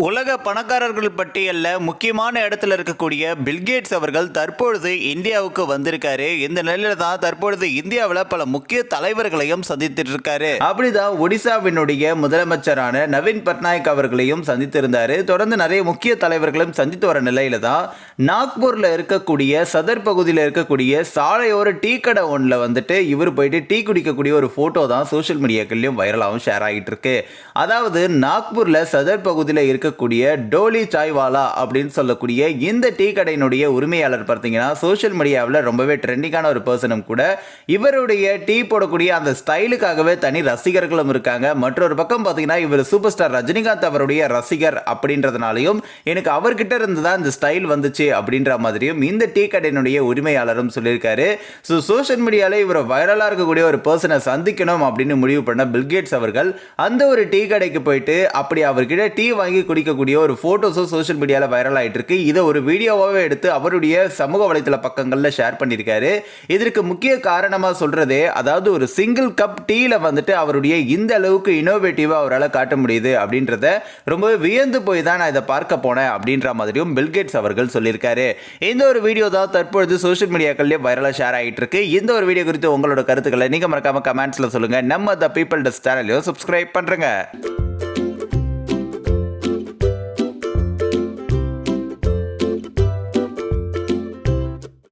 உலக பணக்காரர்கள் பட்டியலில் முக்கியமான இடத்துல இருக்கக்கூடிய பில்கேட்ஸ் அவர்கள் தற்பொழுது இந்தியாவுக்கு வந்திருக்காரு. இந்த நிலையில தான் தற்பொழுது இந்தியாவில் பல முக்கிய தலைவர்களையும் சந்தித்துட்டு இருக்காரு. அப்படிதான் ஒடிசாவினுடைய முதலமைச்சரான நவீன் பட்நாயக் அவர்களையும் சந்தித்திருந்தாரு. தொடர்ந்து நிறைய முக்கிய தலைவர்களும் சந்தித்து வர நிலையில தான் நாக்பூர்ல இருக்கக்கூடிய சதர் பகுதியில் இருக்கக்கூடிய சாலையோர டீ கடை ஒன்றில் வந்துட்டு இவர் போயிட்டு டீ குடிக்கக்கூடிய ஒரு போட்டோ தான் சோசியல் மீடியாக்கள்லயும் வைரலாகவும் ஷேர் ஆகிட்டு இருக்கு. அதாவது நாக்பூர்ல சதர் பகுதியில் இருக்கக்கூடிய டோலி சாய்வாலா அப்படின்னு சொல்லக்கூடிய இந்த டீ கடையினுடைய உரிமையாளர் பார்த்தீங்கன்னா சோஷியல் மீடியாவில் ரொம்பவே ட்ரெண்டிங்கான ஒரு பர்சனும் கூட. இவருடைய டீ போடக்கூடிய அந்த ஸ்டைலுக்காகவே தனி ரசிகர்களும் இருக்காங்க. மற்றொரு பக்கம் பார்த்தீங்கன்னா இவர் சூப்பர் ஸ்டார் ரஜினிகாந்த் அவருடைய ரசிகர் அப்படின்றதுனாலையும் எனக்கு அவர்கிட்ட இருந்து தான் இந்த ஸ்டைல் வந்துச்சு அப்படின்ற மாதிரியும் இந்த டீ கடையினுடைய உரிமையாளரும் சொல்லியிருக்காரு. ஸோ சோஷியல் மீடியாவில் இவர் வைரலாக இருக்கக்கூடிய ஒரு பர்சனை சந்திக்கணும் அப்படின்னு முடிவு பண்ண பில்கேட்ஸ் அவர்கள் அந்த ஒரு டீ கடைக்கு போயிட்டு அப்படி அவர்கிட்ட டீ வாங்கி குடிக்கக்கூடிய ஒரு போட்டோஸும் சோஷியல் மீடியாவில் வைரல் ஆகிட்டு இருக்கு. இதை ஒரு வீடியோவாகவே எடுத்து அவருடைய சமூக வலைத்தள பக்கங்களில் ஷேர் பண்ணியிருக்காரு. இதற்கு முக்கிய காரணமாக சொல்றதே அதாவது ஒரு சிங்கிள் கப் டீல வந்துட்டு அவருடைய இந்த அளவுக்கு இனோவேட்டிவாக அவரால் காட்ட முடியுது அப்படின்றத ரொம்ப வியந்து போய் தான் நான் இதை பார்க்க போனேன் அப்படின்ற மாதிரியும் பில்கேட்ஸ் அவர்கள் சொல்லியிருக்காரு. இந்த ஒரு வீடியோ தான் தற்பொழுது சோஷியல் மீடியாக்கள்லேயே வைரலாக ஷேர் ஆகிட்டு இருக்கு. இந்த ஒரு வீடியோ குறித்து உங்களோட கருத்துக்களை நீங்க மறக்காம கமெண்ட்ஸ்ல சொல்லுங்க. நம்ம த பீப்பிள் டெஸ்க் சேனலையும் சப்ஸ்கிரைப் பண்றேங்க.